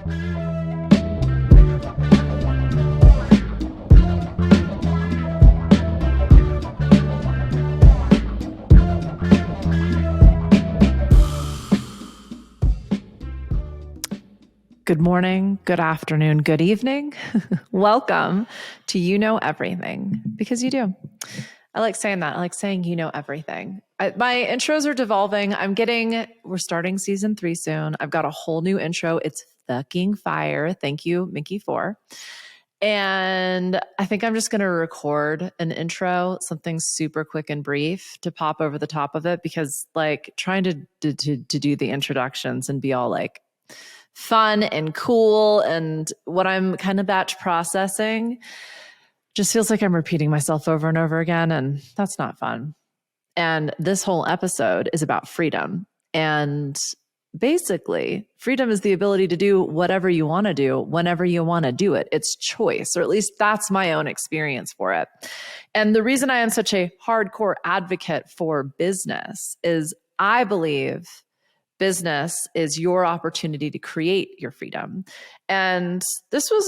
Good morning, good afternoon, good evening. Welcome to You Know Everything, because you do. I like saying that. I like saying you know everything. My intros are devolving. We're starting season 3 soon. I've got a whole new intro. It's fucking fire. Thank you, Mickey, for. And I think I'm just going to record an intro, something super quick and brief to pop over the top of it, because like trying to do the introductions and be all like fun and cool and what I'm kind of batch processing just feels like I'm repeating myself over and over again, and that's not fun. And this whole episode is about freedom. And basically, freedom is the ability to do whatever you want to do whenever you want to do it. It's choice, or at least that's my own experience for it. And the reason I am such a hardcore advocate for business is I believe business is your opportunity to create your freedom. And this was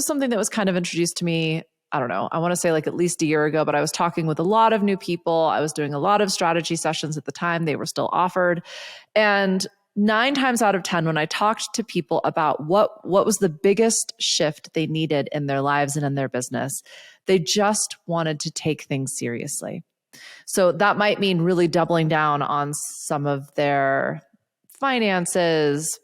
something that was kind of introduced to me, I don't know, I want to say like at least a year ago, but I was talking with a lot of new people. I was doing a lot of strategy sessions at the time. They were still offered. And 9 times out of 10, when I talked to people about what was the biggest shift they needed in their lives and in their business, they just wanted to take things seriously. So that might mean really doubling down on some of their finances,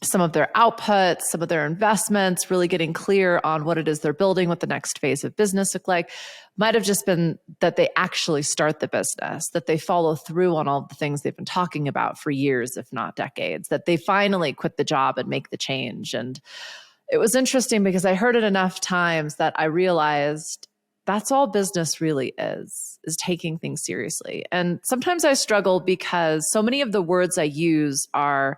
some of their outputs, some of their investments, really getting clear on what it is they're building, what the next phase of business look like. Might have just been that they actually start the business, that they follow through on all the things they've been talking about for years, if not decades, that they finally quit the job and make the change. And it was interesting because I heard it enough times that I realized that's all business really is taking things seriously. And sometimes I struggle because so many of the words I use are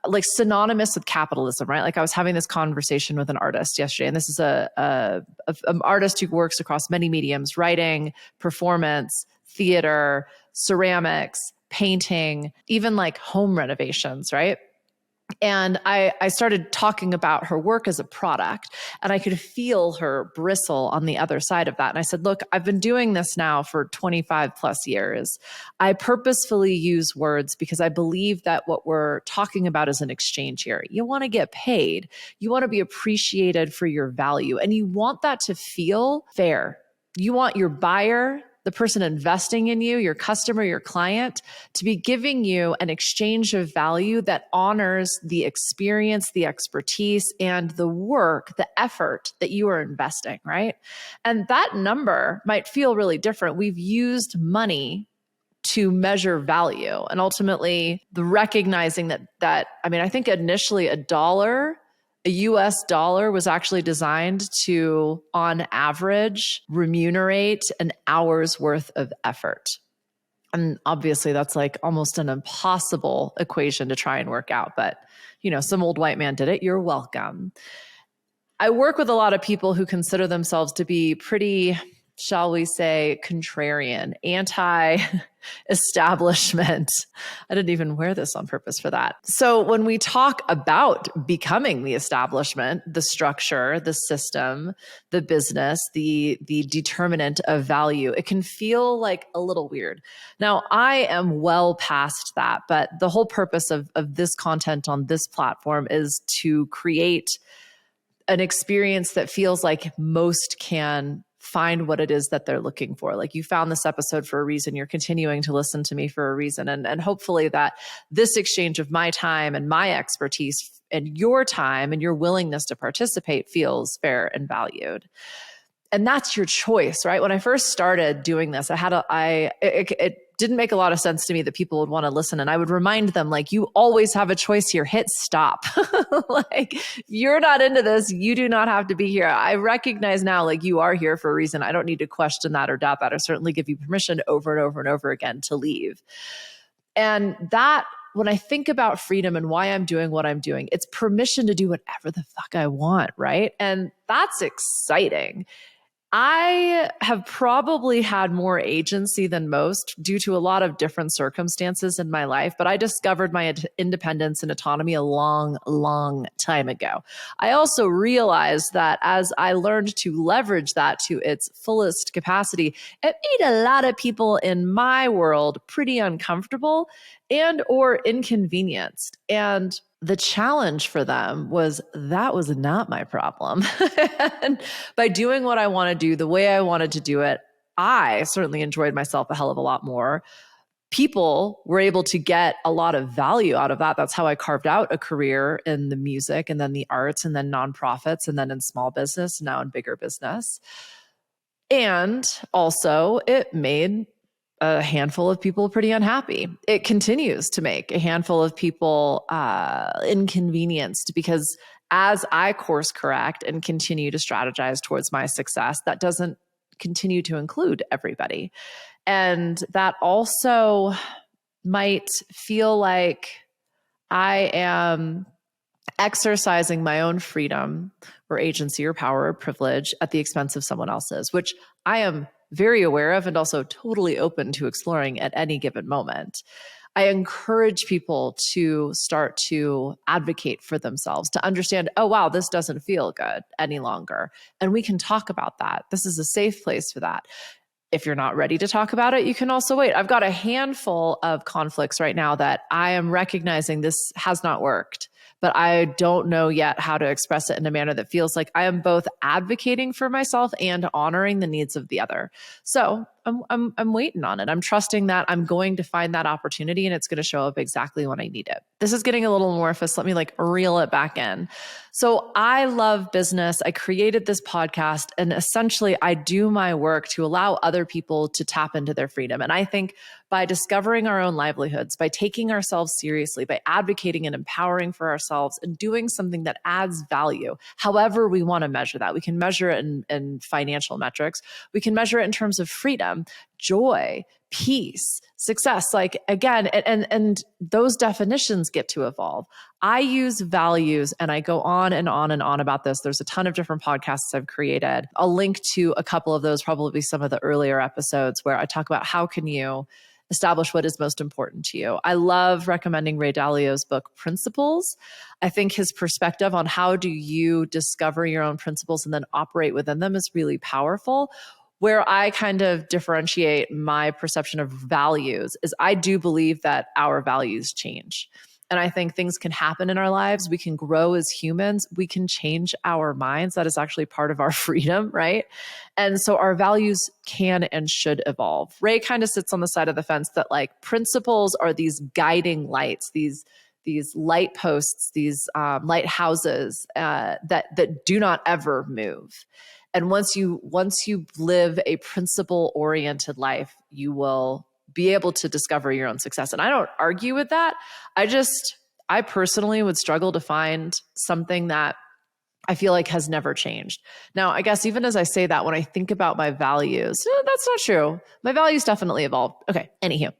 like synonymous with capitalism, right? Like I was having this conversation with an artist yesterday, and this is an artist who works across many mediums: writing, performance, theater, ceramics, painting, even like home renovations, right? And I started talking about her work as a product, and I could feel her bristle on the other side of that. And I said, look, I've been doing this now for 25 plus years. I purposefully use words because I believe that what we're talking about is an exchange here. You want to get paid. You want to be appreciated for your value, and you want that to feel fair. You want your buyer, the person investing in you, your customer, your client, to be giving you an exchange of value that honors the experience, the expertise, and the work, the effort that you are investing, right? And that number might feel really different. We've used money to measure value, and ultimately the recognizing that I think initially a US dollar was actually designed to, on average, remunerate an hour's worth of effort. And obviously that's like almost an impossible equation to try and work out, but some old white man did it. You're welcome. I work with a lot of people who consider themselves to be pretty, shall we say, contrarian, anti-establishment. I didn't even wear this on purpose for that. So when we talk about becoming the establishment, the structure, the system, the business, the determinant of value, it can feel like a little weird. Now, I am well past that, but the whole purpose of this content on this platform is to create an experience that feels like most can find what it is that they're looking for. Like, you found this episode for a reason. You're continuing to listen to me for a reason. And hopefully that this exchange of my time and my expertise and your time and your willingness to participate feels fair and valued. And that's your choice, right? When I first started doing this, it didn't make a lot of sense to me that people would want to listen. And I would remind them, like, you always have a choice here. Hit stop. Like, if you're not into this, you do not have to be here. I recognize now, like, you are here for a reason. I don't need to question that or doubt that, or certainly give you permission over and over and over again to leave. And that, when I think about freedom and why I'm doing what I'm doing, it's permission to do whatever the fuck I want, right? And that's exciting. I have probably had more agency than most due to a lot of different circumstances in my life, but I discovered my independence and autonomy a long, long time ago. I also realized that as I learned to leverage that to its fullest capacity, it made a lot of people in my world pretty uncomfortable and or inconvenienced. And the challenge for them was that was not my problem. And by doing what I want to do the way I wanted to do it, I certainly enjoyed myself a hell of a lot more. People were able to get a lot of value out of that. That's how I carved out a career in the music and then the arts and then nonprofits and then in small business, now in bigger business. And also, it made a handful of people pretty unhappy. It continues to make a handful of people inconvenienced because as I course correct and continue to strategize towards my success, that doesn't continue to include everybody. And that also might feel like I am exercising my own freedom or agency or power or privilege at the expense of someone else's, which I am very aware of and also totally open to exploring at any given moment. I encourage people to start to advocate for themselves, to understand, oh, wow, this doesn't feel good any longer. And we can talk about that. This is a safe place for that. If you're not ready to talk about it, you can also wait. I've got a handful of conflicts right now that I am recognizing this has not worked, but I don't know yet how to express it in a manner that feels like I am both advocating for myself and honoring the needs of the other. So I'm waiting on it. I'm trusting that I'm going to find that opportunity and it's going to show up exactly when I need it. This is getting a little amorphous. Let me reel it back in. So I love business. I created this podcast and essentially I do my work to allow other people to tap into their freedom. And I think by discovering our own livelihoods, by taking ourselves seriously, by advocating and empowering for ourselves and doing something that adds value, however we want to measure that. We can measure it in financial metrics. We can measure it in terms of freedom, joy, peace, success. Again, and those definitions get to evolve. I use values and I go on and on and on about this. There's a ton of different podcasts I've created. I'll link to a couple of those, probably some of the earlier episodes where I talk about how can you establish what is most important to you. I love recommending Ray Dalio's book, Principles. I think his perspective on how do you discover your own principles and then operate within them is really powerful. Where I kind of differentiate my perception of values is I do believe that our values change. And I think things can happen in our lives. We can grow as humans. We can change our minds. That is actually part of our freedom, right? And so our values can and should evolve. Ray kind of sits on the side of the fence that principles are these guiding lights, these light posts, these lighthouses that do not ever move. And once you live a principle-oriented life, you will be able to discover your own success. And I don't argue with that. I personally would struggle to find something that I feel like has never changed. Now, I guess even as I say that, when I think about my values, that's not true. My values definitely evolved. Okay, anywho.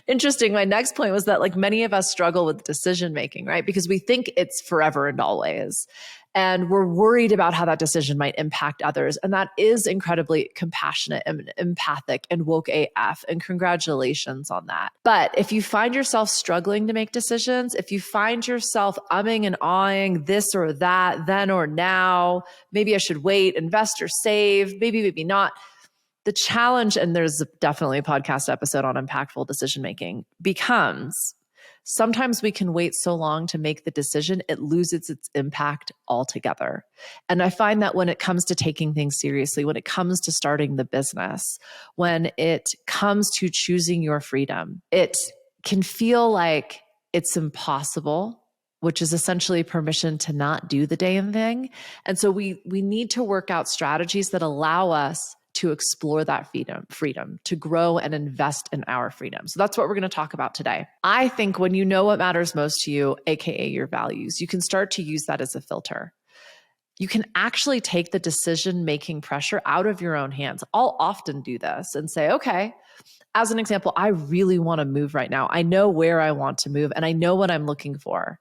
Interesting. My next point was that many of us struggle with decision making, right? Because we think it's forever and always. And we're worried about how that decision might impact others. And that is incredibly compassionate and empathic and woke AF. And congratulations on that. But if you find yourself struggling to make decisions, if you find yourself umming and ahhing this or that, then or now, maybe I should wait, invest or save, maybe not. The challenge, and there's definitely a podcast episode on impactful decision making, becomes sometimes we can wait so long to make the decision, it loses its impact altogether. And I find that when it comes to taking things seriously, when it comes to starting the business, when it comes to choosing your freedom, it can feel like it's impossible, which is essentially permission to not do the damn thing. And so we need to work out strategies that allow us to explore that freedom, to grow and invest in our freedom. So that's what we're going to talk about today. I think when you know what matters most to you, AKA your values, you can start to use that as a filter. You can actually take the decision-making pressure out of your own hands. I'll often do this and say, okay, as an example, I really want to move right now. I know where I want to move and I know what I'm looking for.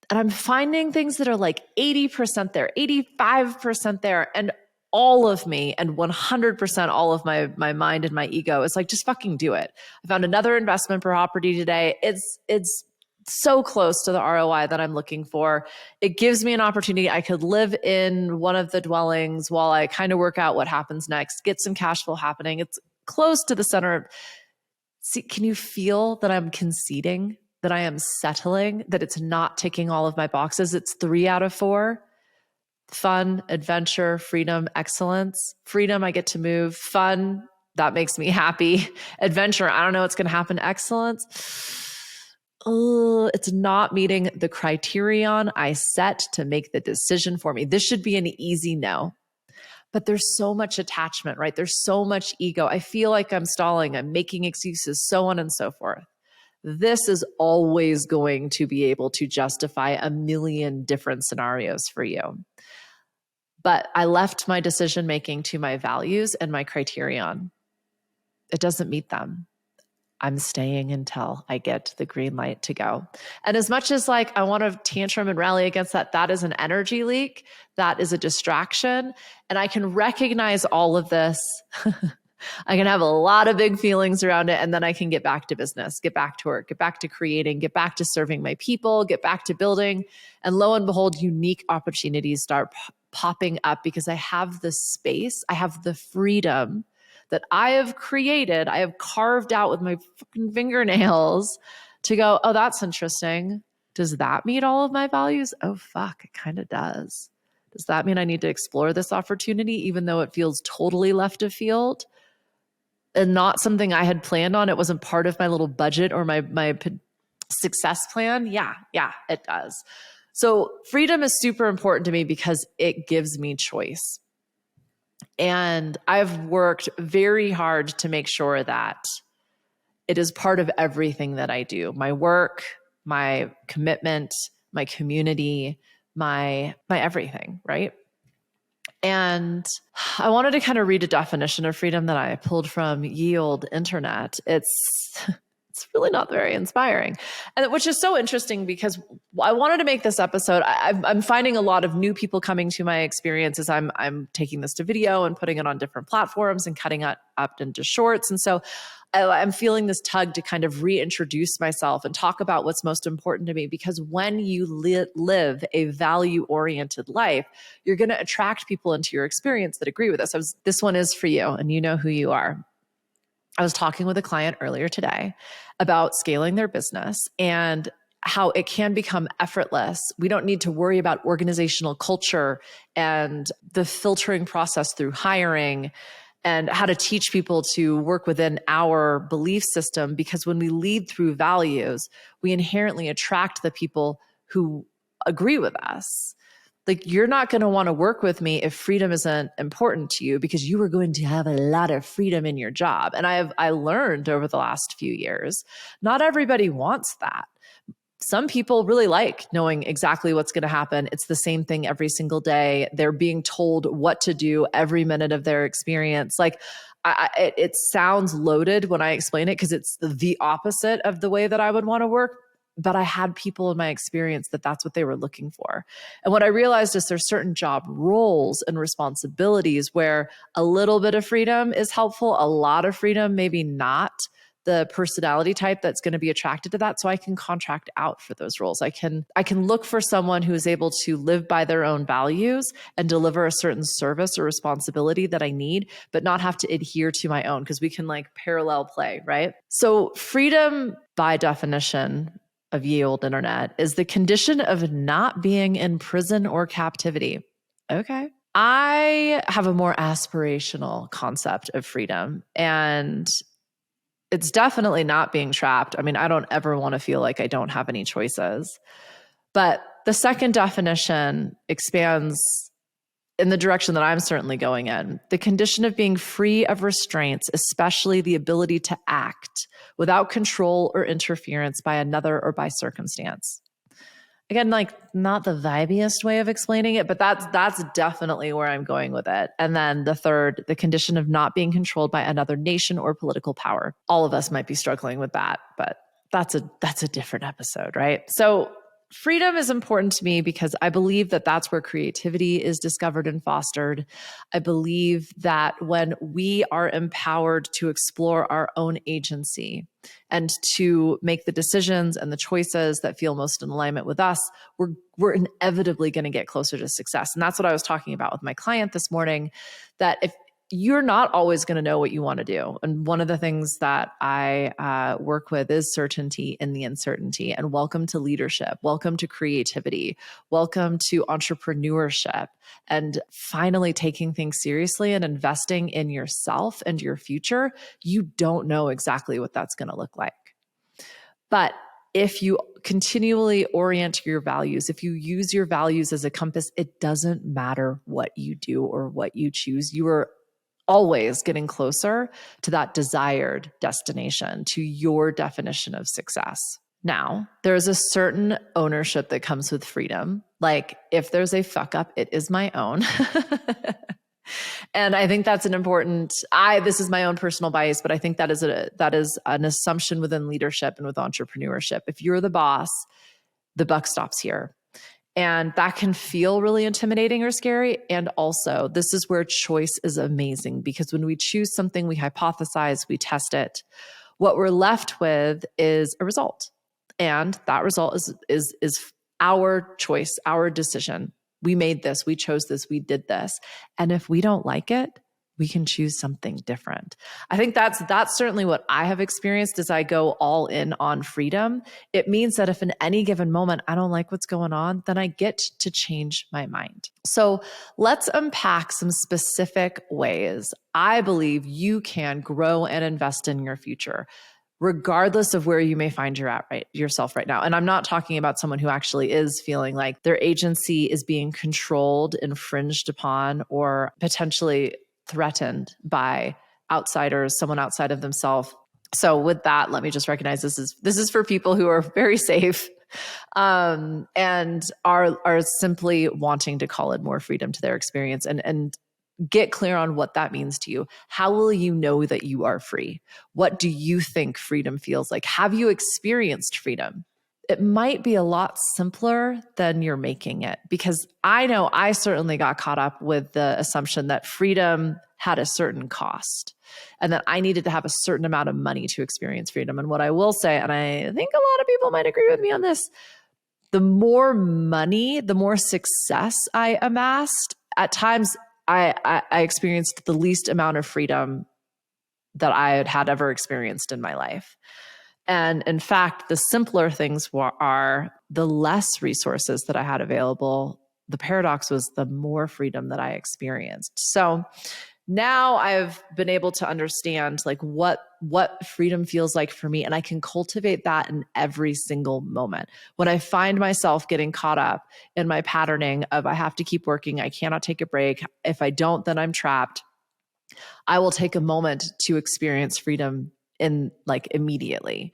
And I'm finding things that are 80% there, 85% there. And all of me and 100% all of my mind and my ego is like, just fucking do it. I found another investment property today. It's so close to the ROI that I'm looking for. It gives me an opportunity. I could live in one of the dwellings while I kind of work out what happens next, get some cash flow happening. It's close to the center. See, can you feel that I'm conceding, that I am settling, that it's not ticking all of my boxes? It's 3 out of 4. Fun, adventure, freedom, excellence. Freedom, I get to move. Fun, that makes me happy. Adventure, I don't know what's going to happen. Excellence, it's not meeting the criterion I set to make the decision for me. This should be an easy no. But there's so much attachment, right? There's so much ego. I feel like I'm stalling, I'm making excuses, so on and so forth. This is always going to be able to justify a million different scenarios for you. But I left my decision making to my values and my criterion. It doesn't meet them. I'm staying until I get the green light to go. And as much as like I want to tantrum and rally against that, that is an energy leak. That is a distraction. And I can recognize all of this. I can have a lot of big feelings around it. And then I can get back to business, get back to work, get back to creating, get back to serving my people, get back to building. And lo and behold, unique opportunities start popping up because I have the space, I have the freedom that I have created, I have carved out with my fucking fingernails to go, oh, that's interesting. Does that meet all of my values? Oh, fuck, it kind of does. Does that mean I need to explore this opportunity, even though it feels totally left of field and not something I had planned on? It wasn't part of my little budget or my success plan. Yeah, it does. So freedom is super important to me because it gives me choice. And I've worked very hard to make sure that it is part of everything that I do. My work, my commitment, my community, my everything, right? And I wanted to kind of read a definition of freedom that I pulled from Ye Olde Internet. It's really not very inspiring, and which is so interesting because I wanted to make this episode. I'm finding a lot of new people coming to my experience as I'm taking this to video and putting it on different platforms and cutting it up into shorts. And so I'm feeling this tug to kind of reintroduce myself and talk about what's most important to me, because when you live a value-oriented life, you're going to attract people into your experience that agree with us. This one is for you, and you know who you are. I was talking with a client earlier today about scaling their business and how it can become effortless. We don't need to worry about organizational culture and the filtering process through hiring and how to teach people to work within our belief system, because when we lead through values, we inherently attract the people who agree with us. Like, you're not going to want to work with me if freedom isn't important to you, because you are going to have a lot of freedom in your job. And I learned over the last few years, not everybody wants that. Some people really like knowing exactly what's going to happen. It's the same thing every single day. They're being told what to do every minute of their experience. Like, it sounds loaded when I explain it because it's the opposite of the way that I would want to work. But I had people in my experience that's what they were looking for. And what I realized is there's certain job roles and responsibilities where a little bit of freedom is helpful, a lot of freedom, maybe not the personality type that's going to be attracted to that. So I can contract out for those roles. I can look for someone who is able to live by their own values and deliver a certain service or responsibility that I need, but not have to adhere to my own, because we can like parallel play, right? So freedom, by definition of Ye Olde Internet, is the condition of not being in prison or captivity. Okay. I have a more aspirational concept of freedom, and it's definitely not being trapped. I mean, I don't ever want to feel like I don't have any choices. But the second definition expands in the direction that I'm certainly going in. The condition of being free of restraints, especially the ability to act without control or interference by another or by circumstance. Again, like, not the vibiest way of explaining it, but that's definitely where I'm going with it. And then the third, the condition of not being controlled by another nation or political power. All of us might be struggling with that, but that's a different episode, right? So freedom is important to me because I believe that that's where creativity is discovered and fostered. I believe that when we are empowered to explore our own agency and to make the decisions and the choices that feel most in alignment with us, we're inevitably going to get closer to success. And that's what I was talking about with my client this morning, that if you're not always going to know what you want to do. And one of the things that I work with is certainty in the uncertainty. And welcome to leadership. Welcome to creativity. Welcome to entrepreneurship. And finally taking things seriously and investing in yourself and your future. You don't know exactly what that's going to look like. But if you continually orient your values, if you use your values as a compass, it doesn't matter what you do or what you choose. You are always getting closer to that desired destination, to your definition of success. Now, there's a certain ownership that comes with freedom. Like if there's a fuck up, it is my own. And I think that's an important, this is my own personal bias, but I think that is an assumption within leadership and with entrepreneurship. If you're the boss, the buck stops here. And that can feel really intimidating or scary. And also, this is where choice is amazing, because when we choose something, we hypothesize, we test it. What we're left with is a result. And that result is our choice, our decision. We made this, we chose this, we did this. And if we don't like it, we can choose something different. I think that's certainly what I have experienced as I go all in on freedom. It means that if in any given moment I don't like what's going on, then I get to change my mind. So let's unpack some specific ways I believe you can grow and invest in your future, regardless of where you may find yourself right now. And I'm not talking about someone who actually is feeling like their agency is being controlled, infringed upon, or potentially threatened by outsiders, someone outside of themselves. So with that, let me just recognize this is for people who are very safe and are simply wanting to call in more freedom to their experience and get clear on what that means to you. How will you know that you are free? What do you think freedom feels like? Have you experienced freedom? It might be a lot simpler than you're making it, because I know I certainly got caught up with the assumption that freedom had a certain cost and that I needed to have a certain amount of money to experience freedom. And what I will say, and I think a lot of people might agree with me on this, the more money, the more success I amassed, at times I experienced the least amount of freedom that I had ever experienced in my life. And in fact, the simpler things are the less resources that I had available. The paradox was the more freedom that I experienced. So now I've been able to understand like what freedom feels like for me. And I can cultivate that in every single moment. When I find myself getting caught up in my patterning of I have to keep working, I cannot take a break. If I don't, then I'm trapped. I will take a moment to experience freedom in like immediately.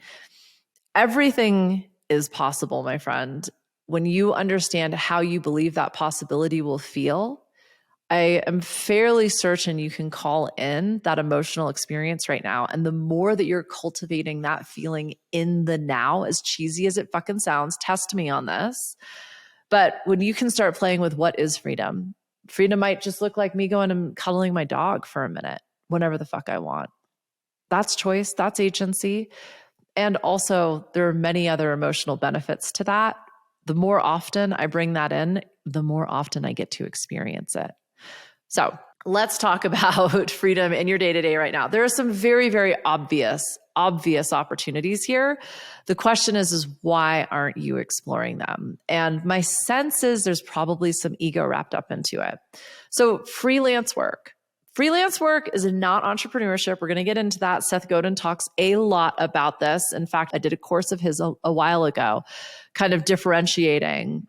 Everything is possible, my friend. When you understand how you believe that possibility will feel, I am fairly certain you can call in that emotional experience right now. And the more that you're cultivating that feeling in the now, as cheesy as it fucking sounds, test me on this. But when you can start playing with what is freedom, freedom might just look like me going and cuddling my dog for a minute, whenever the fuck I want. That's choice, that's agency. And also, there are many other emotional benefits to that. The more often I bring that in, the more often I get to experience it. So let's talk about freedom in your day-to-day right now. There are some very, very obvious opportunities here. The question is why aren't you exploring them? And my sense is there's probably some ego wrapped up into it. So freelance work. Freelance work is not entrepreneurship. We're going to get into that. Seth Godin talks a lot about this. In fact, I did a course of his a while ago, kind of differentiating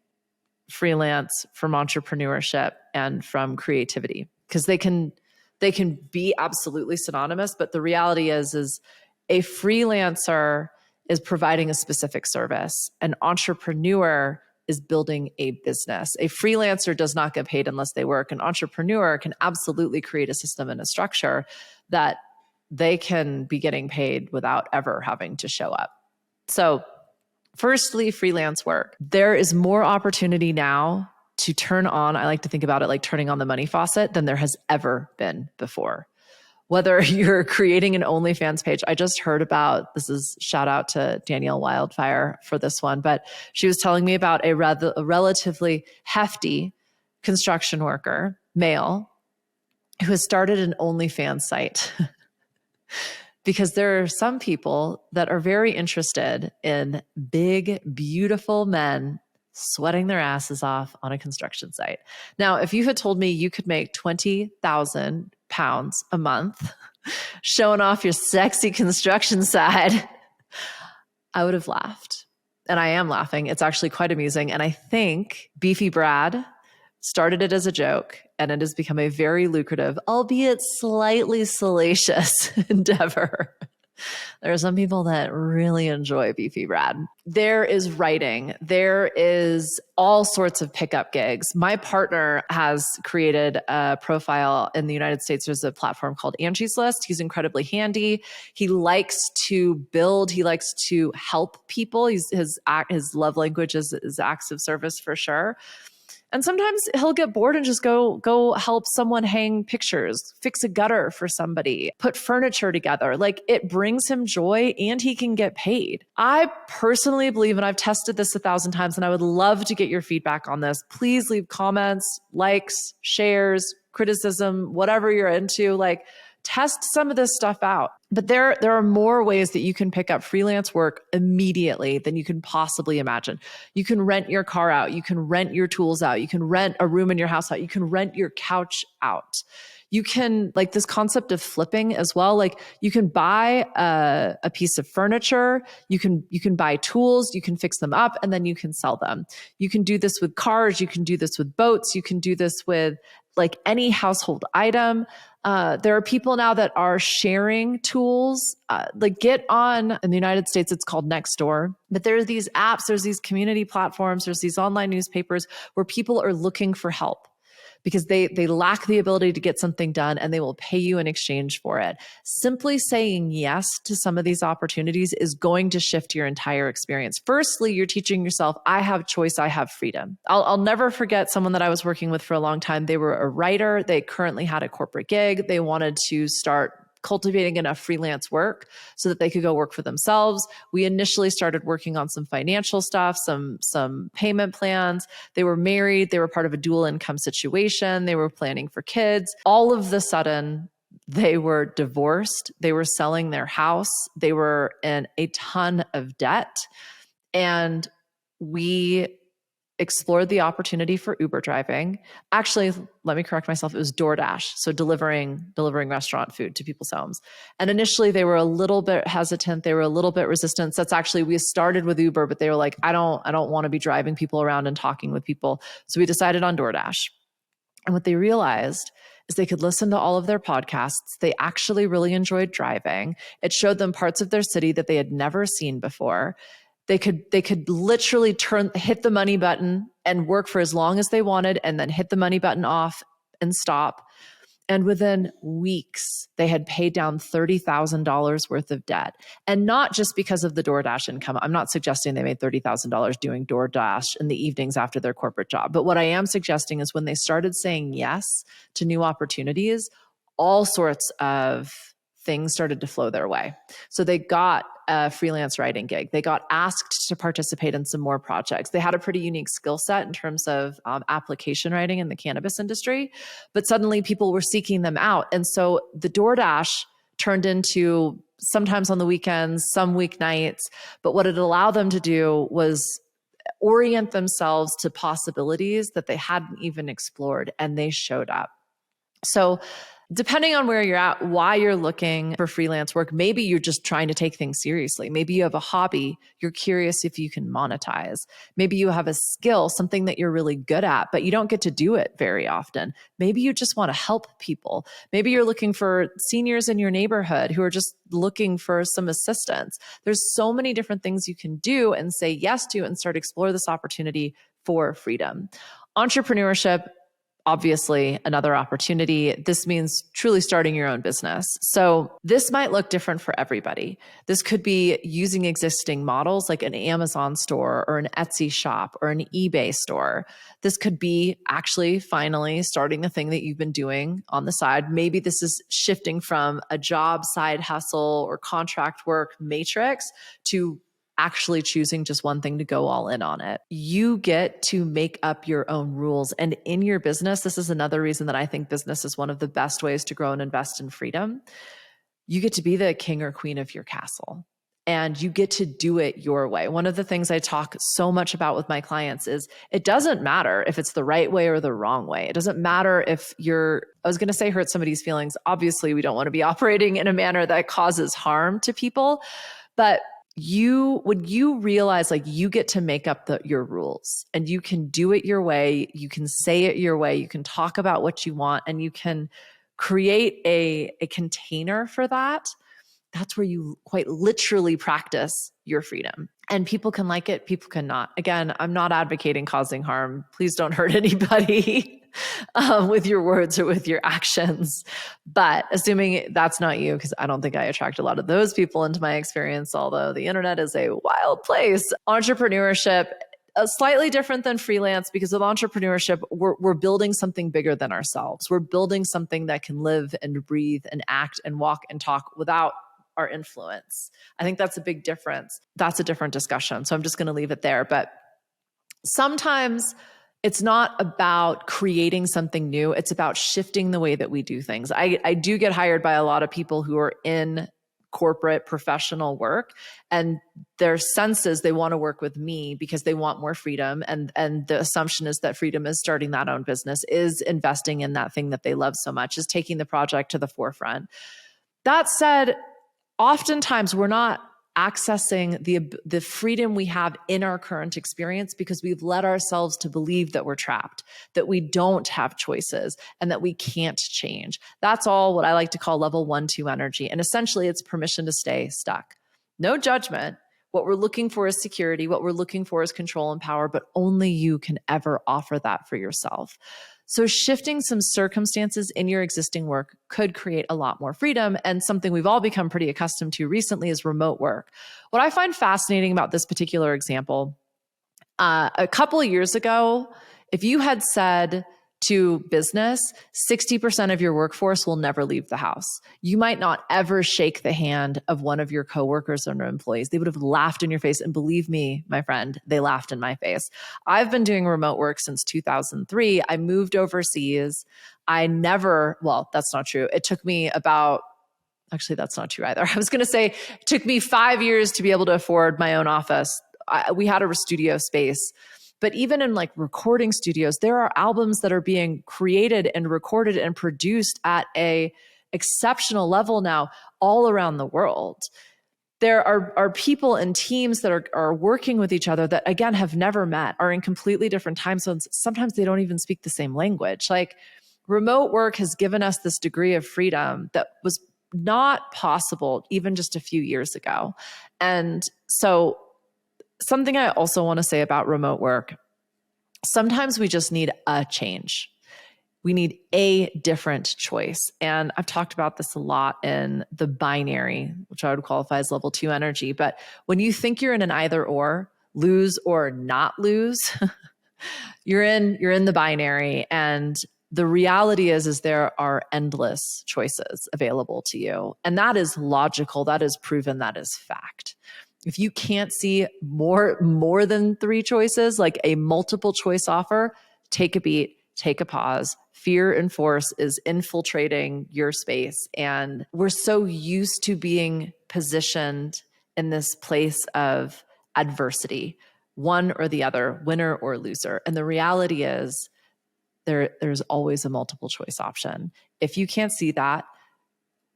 freelance from entrepreneurship and from creativity, because they can be absolutely synonymous. But the reality is a freelancer is providing a specific service. An entrepreneur is building a business. A freelancer does not get paid unless they work. An entrepreneur can absolutely create a system and a structure that they can be getting paid without ever having to show up. So Firstly, freelance work. There is more opportunity now to turn on, I like to think about it like turning on the money faucet, than there has ever been before. Whether you're creating an OnlyFans page, I just heard about, this is shout out to Danielle Wildfire for this one, but she was telling me about a relatively hefty construction worker, male, who has started an OnlyFans site. Because there are some people that are very interested in big, beautiful men sweating their asses off on a construction site. Now, if you had told me you could make 20,000 pounds a month showing off your sexy construction side, I would have laughed. And I am laughing. It's actually quite amusing. And I think Beefy Brad started it as a joke, and it has become a very lucrative, albeit slightly salacious endeavor. There are some people that really enjoy Beefy Brad. There is writing. There is all sorts of pickup gigs. My partner has created a profile in the United States. There's a platform called Angie's List. He's incredibly handy. He likes to build. He likes to help people. His love language is acts of service for sure. And sometimes he'll get bored and just go help someone hang pictures, fix a gutter for somebody, put furniture together. Like, it brings him joy and he can get paid. I personally believe, and I've tested this 1,000 times, and I would love to get your feedback on this. Please leave comments, likes, shares, criticism, whatever you're into. Like, test some of this stuff out. But there are more ways that you can pick up freelance work immediately than you can possibly imagine. You can rent your car out. You can rent your tools out. You can rent a room in your house out. You can rent your couch out. You can, like, this concept of flipping as well. Like, you can buy a piece of furniture. You can buy tools. You can fix them up, and then you can sell them. You can do this with cars. You can do this with boats. You can do this with like any household item. There are people now that are sharing tools. Like, get on, in the United States, it's called Nextdoor. But there are these apps, there's these community platforms, there's these online newspapers where people are looking for help because they lack the ability to get something done, and they will pay you in exchange for it. Simply saying yes to some of these opportunities is going to shift your entire experience. Firstly, you're teaching yourself, I have choice, I have freedom. I'll never forget someone that I was working with for a long time. They were a writer. They currently had a corporate gig. They wanted to start cultivating enough freelance work so that they could go work for themselves. We initially started working on some financial stuff, some payment plans. They were married. They were part of a dual income situation. They were planning for kids. All of the sudden, they were divorced. They were selling their house. They were in a ton of debt. And we explored the opportunity for Uber driving. Actually, let me correct myself. It was DoorDash. So delivering restaurant food to people's homes. And initially they were a little bit hesitant. They were a little bit resistant. That's actually, we started with Uber, but they were like, I don't want to be driving people around and talking with people. So we decided on DoorDash. And what they realized is they could listen to all of their podcasts. They actually really enjoyed driving. It showed them parts of their city that they had never seen before. They could literally hit the money button and work for as long as they wanted, and then hit the money button off and stop. And within weeks, they had paid down $30,000 worth of debt. And not just because of the DoorDash income. I'm not suggesting they made $30,000 doing DoorDash in the evenings after their corporate job. But what I am suggesting is when they started saying yes to new opportunities, all sorts of things started to flow their way. So they got a freelance writing gig. They got asked to participate in some more projects. They had a pretty unique skill set in terms of application writing in the cannabis industry, but suddenly people were seeking them out. And so the DoorDash turned into sometimes on the weekends, some weeknights, but what it allowed them to do was orient themselves to possibilities that they hadn't even explored, and they showed up. So depending on where you're at, why you're looking for freelance work, maybe you're just trying to take things seriously. Maybe you have a hobby. You're curious if you can monetize. Maybe you have a skill, something that you're really good at, but you don't get to do it very often. Maybe you just want to help people. Maybe you're looking for seniors in your neighborhood who are just looking for some assistance. There's so many different things you can do and say yes to and start explore this opportunity for freedom. Entrepreneurship, obviously another opportunity. This means truly starting your own business. So this might look different for everybody. This could be using existing models like an Amazon store or an Etsy shop or an eBay store. This could be actually finally starting the thing that you've been doing on the side. Maybe this is shifting from a job, side hustle, or contract work matrix to actually choosing just one thing to go all in on it. You get to make up your own rules. And in your business, this is another reason that I think business is one of the best ways to grow and invest in freedom. You get to be the king or queen of your castle. And you get to do it your way. One of the things I talk so much about with my clients is it doesn't matter if it's the right way or the wrong way. It doesn't matter if I was going to say hurt somebody's feelings. Obviously, we don't want to be operating in a manner that causes harm to people. But when you realize like you get to make up your rules and you can do it your way, you can say it your way, you can talk about what you want, and you can create a container for that. That's where you quite literally practice your freedom. And people can like it, people cannot. Again, I'm not advocating causing harm. Please don't hurt anybody with your words or with your actions. But assuming that's not you, because I don't think I attract a lot of those people into my experience, although the internet is a wild place. Entrepreneurship, slightly different than freelance, because with entrepreneurship, we're building something bigger than ourselves. We're building something that can live and breathe and act and walk and talk without our influence. I think that's a big difference. That's a different discussion. So I'm just going to leave it there. But sometimes it's not about creating something new. It's about shifting the way that we do things. I do get hired by a lot of people who are in corporate professional work, and their sense is they want to work with me because they want more freedom. And the assumption is that freedom is starting that own business, is investing in that thing that they love so much, is taking the project to the forefront. That said, oftentimes we're not accessing the freedom we have in our current experience because we've led ourselves to believe that we're trapped, that we don't have choices, and that we can't change. That's all what I like to call level 1-2 energy. And essentially it's permission to stay stuck. No judgment. What we're looking for is security. What we're looking for is control and power, but only you can ever offer that for yourself. So shifting some circumstances in your existing work could create a lot more freedom. And something we've all become pretty accustomed to recently is remote work. What I find fascinating about this particular example, a couple of years ago, if you had said to business, 60% of your workforce will never leave the house. You might not ever shake the hand of one of your coworkers or employees. They would have laughed in your face. And believe me, my friend, they laughed in my face. I've been doing remote work since 2003. I moved overseas. Well, that's not true. It took me actually, that's not true either. I was going to say it took me 5 years to be able to afford my own office. We had a studio space. But even in like recording studios, there are albums that are being created and recorded and produced at a exceptional level now all around the world. There are people and teams that are working with each other that, again, have never met, are in completely different time zones. Sometimes they don't even speak the same language. Like, remote work has given us this degree of freedom that was not possible even just a few years ago. And so something I also want to say about remote work, sometimes we just need a change. We need a different choice. And I've talked about this a lot in the binary, which I would qualify as level 2 energy. But when you think you're in an either or, lose or not lose, you're in the binary. And the reality is there are endless choices available to you. And that is logical. That is proven. That is fact. If you can't see more than 3 choices, like a multiple choice offer, take a beat, take a pause. Fear and force is infiltrating your space. And we're so used to being positioned in this place of adversity, one or the other, winner or loser. And the reality is there's always a multiple choice option. If you can't see that,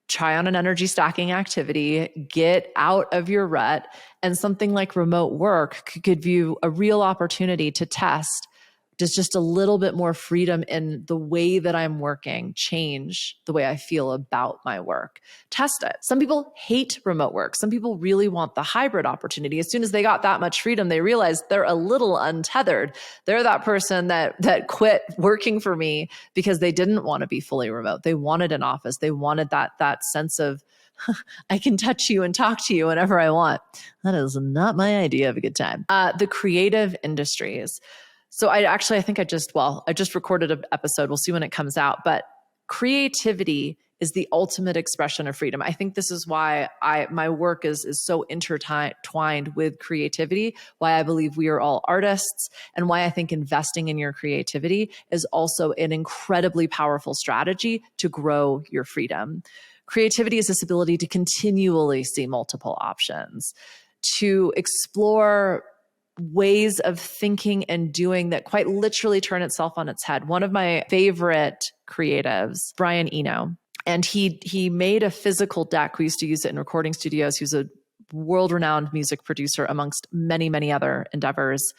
try on an energy stacking activity, get out of your rut, and something like remote work could give you a real opportunity to test Does just a little bit more freedom in the way that I'm working change the way I feel about my work? Test it. Some people hate remote work. Some people really want the hybrid opportunity. As soon as they got that much freedom, they realized they're a little untethered. They're that person that quit working for me because they didn't want to be fully remote. They wanted an office. They wanted that sense of, I can touch you and talk to you whenever I want. That is not my idea of a good time. The creative industries. So I think I just recorded an episode. We'll see when it comes out. But creativity is the ultimate expression of freedom. I think this is why my work is so intertwined with creativity, why I believe we are all artists, and why I think investing in your creativity is also an incredibly powerful strategy to grow your freedom. Creativity is this ability to continually see multiple options, to explore ways of thinking and doing that quite literally turn itself on its head. One of my favorite creatives, Brian Eno, and he made a physical deck. We used to use it in recording studios. He was a world-renowned music producer amongst many, many other endeavors.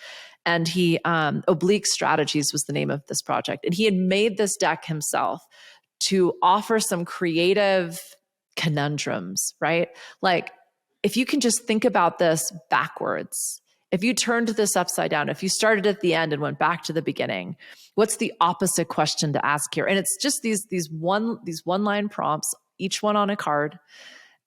And he, Oblique Strategies was the name of this project. And he had made this deck himself to offer some creative conundrums, right? Like, if you can just think about this backwards, if you turned this upside down, if you started at the end and went back to the beginning, what's the opposite question to ask here? And it's just these one-line prompts, each one on a card,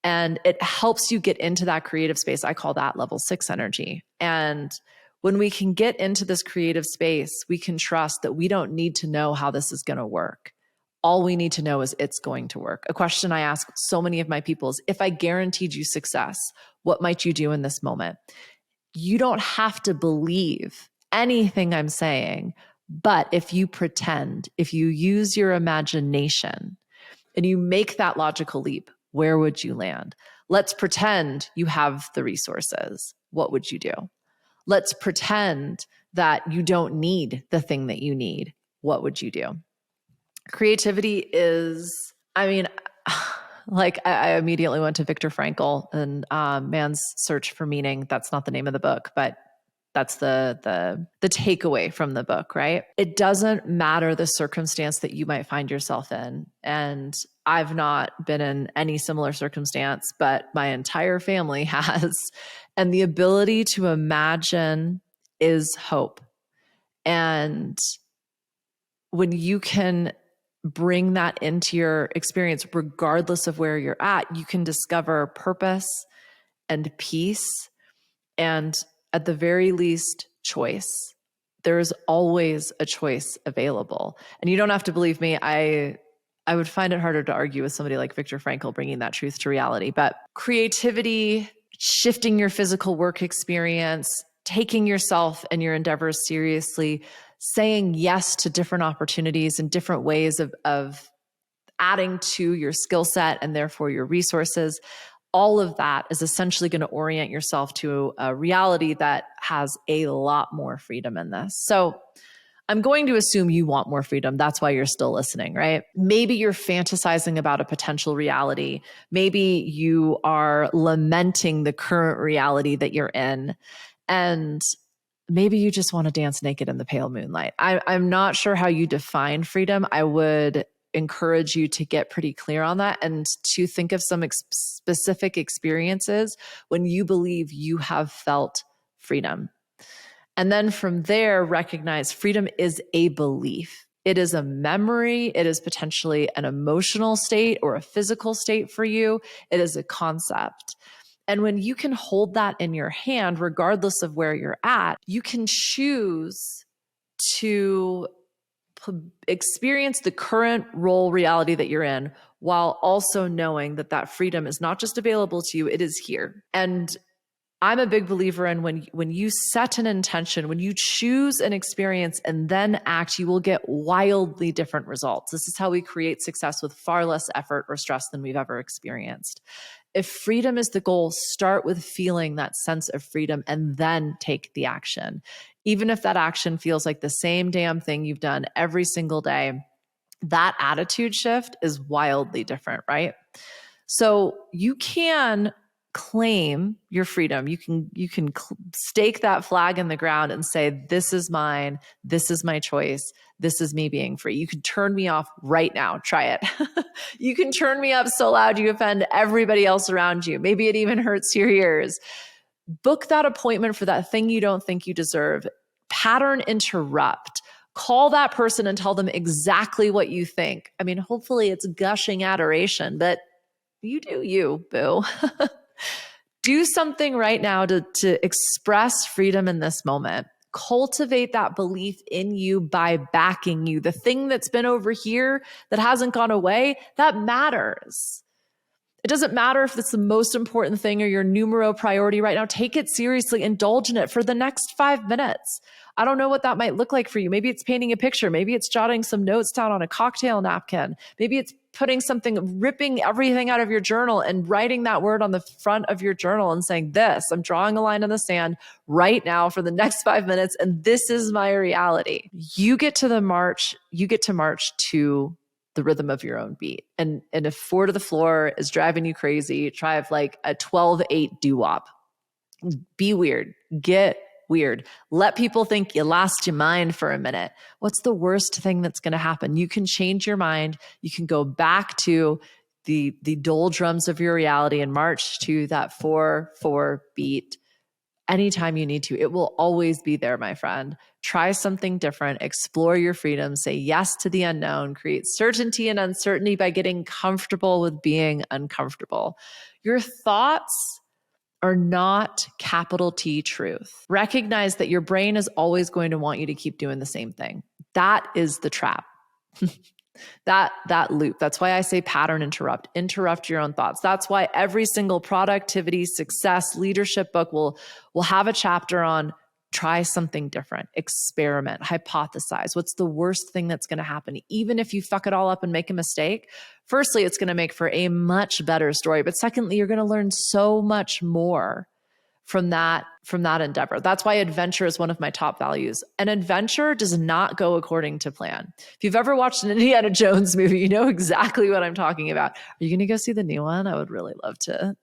and it helps you get into that creative space. I call that level 6 energy. And when we can get into this creative space, we can trust that we don't need to know how this is going to work. All we need to know is it's going to work. A question I ask so many of my people is, if I guaranteed you success, what might you do in this moment? You don't have to believe anything I'm saying, but if you pretend, if you use your imagination and you make that logical leap, where would you land? Let's pretend you have the resources. What would you do? Let's pretend that you don't need the thing that you need. What would you do? Creativity is, like I immediately went to Viktor Frankl and Man's Search for Meaning. That's not the name of the book, but that's the takeaway from the book, right? It doesn't matter the circumstance that you might find yourself in. And I've not been in any similar circumstance, but my entire family has. And the ability to imagine is hope. And when you can bring that into your experience, regardless of where you're at, you can discover purpose and peace, and at the very least, choice. There is always a choice available. And you don't have to believe me. I would find it harder to argue with somebody like Viktor Frankl bringing that truth to reality. But creativity, shifting your physical work experience, taking yourself and your endeavors seriously, saying yes to different opportunities and different ways of adding to your skill set and therefore your resources, all of that is essentially going to orient yourself to a reality that has a lot more freedom in this. So I'm going to assume you want more freedom. That's why you're still listening, right? Maybe you're fantasizing about a potential reality. Maybe you are lamenting the current reality that you're in. And maybe you just want to dance naked in the pale moonlight. I'm not sure how you define freedom. I would encourage you to get pretty clear on that and to think of some specific experiences when you believe you have felt freedom. And then from there, recognize freedom is a belief. It is a memory. It is potentially an emotional state or a physical state for you. It is a concept. And when you can hold that in your hand, regardless of where you're at, you can choose to experience the current role reality that you're in, while also knowing that that freedom is not just available to you, it is here. And I'm a big believer in when you set an intention, when you choose an experience and then act, you will get wildly different results. This is how we create success with far less effort or stress than we've ever experienced. If freedom is the goal, start with feeling that sense of freedom and then take the action. Even if that action feels like the same damn thing you've done every single day, that attitude shift is wildly different, right? So you can claim your freedom. You can stake that flag in the ground and say, this is mine. This is my choice. This is me being free. You can turn me off right now. Try it. You can turn me up so loud you offend everybody else around you. Maybe it even hurts your ears. Book that appointment for that thing you don't think you deserve. Pattern interrupt. Call that person and tell them exactly what you think. I mean, hopefully it's gushing adoration, but you do you, boo. Do something right now to express freedom in this moment. Cultivate that belief in you by backing you. The thing that's been over here that hasn't gone away, that matters. It doesn't matter if it's the most important thing or your numero priority right now. Take it seriously. Indulge in it for the next 5 minutes. I don't know what that might look like for you. Maybe it's painting a picture. Maybe it's jotting some notes down on a cocktail napkin. Maybe it's putting something, ripping everything out of your journal and writing that word on the front of your journal and saying, this, I'm drawing a line in the sand right now for the next 5 minutes. And this is my reality. You get to march to the rhythm of your own beat. And if 4 to the floor is driving you crazy, try like a 12/8 doo-wop. Be weird. Get weird. Let people think you lost your mind for a minute. What's the worst thing that's going to happen? You can change your mind. You can go back to the doldrums of your reality and march to that 4/4 beat anytime you need to. It will always be there, my friend. Try something different, explore your freedom, say yes to the unknown, create certainty and uncertainty by getting comfortable with being uncomfortable. Your thoughts are not capital T truth. Recognize that your brain is always going to want you to keep doing the same thing. That is the trap. That loop. That's why I say pattern interrupt your own thoughts. That's why every single productivity, success, leadership book will have a chapter on try something different, experiment, hypothesize. What's the worst thing that's going to happen? Even if you fuck it all up and make a mistake, firstly, it's going to make for a much better story. But secondly, you're going to learn so much more from that endeavor. That's why adventure is one of my top values. An adventure does not go according to plan. If you've ever watched an Indiana Jones movie, you know exactly what I'm talking about. Are you going to go see the new one? I would really love to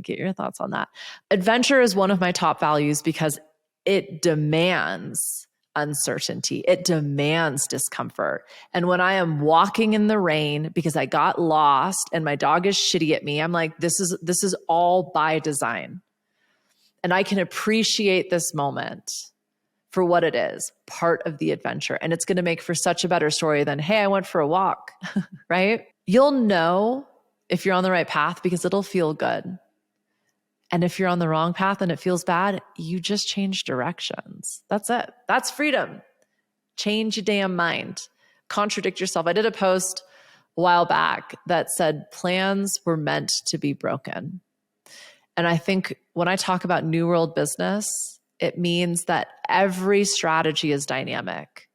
get your thoughts on that. Adventure is one of my top values because it demands uncertainty. It demands discomfort. And when I am walking in the rain because I got lost and my dog is shitty at me, I'm like, this is all by design. And I can appreciate this moment for what it is, part of the adventure. And it's going to make for such a better story than, hey, I went for a walk, right? You'll know if you're on the right path because it'll feel good. And if you're on the wrong path and it feels bad, you just change directions. That's it. That's freedom. Change your damn mind. Contradict yourself. I did a post a while back that said plans were meant to be broken. And I think when I talk about New World business, it means that every strategy is dynamic.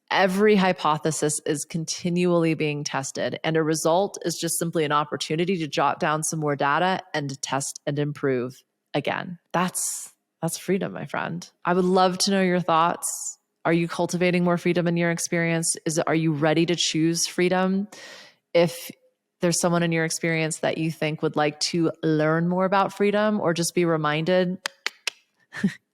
Every hypothesis is continually being tested. And a result is just simply an opportunity to jot down some more data and to test and improve again. That's freedom, my friend. I would love to know your thoughts. Are you cultivating more freedom in your experience? Are you ready to choose freedom? If there's someone in your experience that you think would like to learn more about freedom or just be reminded,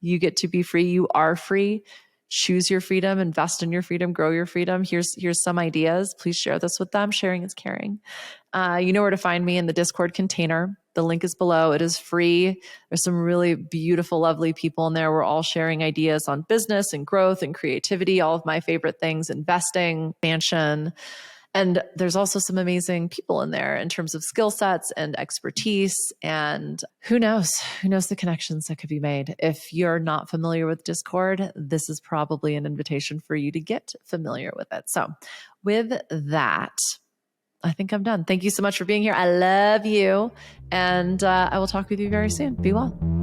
you get to be free. You are free. Choose your freedom, invest in your freedom, grow your freedom. Here's some ideas. Please share this with them. Sharing is caring. You know where to find me in the Discord container. The link is below. It is free. There's some really beautiful, lovely people in there. We're all sharing ideas on business and growth and creativity, all of my favorite things, investing, expansion. And there's also some amazing people in there in terms of skill sets and expertise. And who knows the connections that could be made. If you're not familiar with Discord, this is probably an invitation for you to get familiar with it. So with that, I think I'm done. Thank you so much for being here. I love you. And I will talk with you very soon. Be well.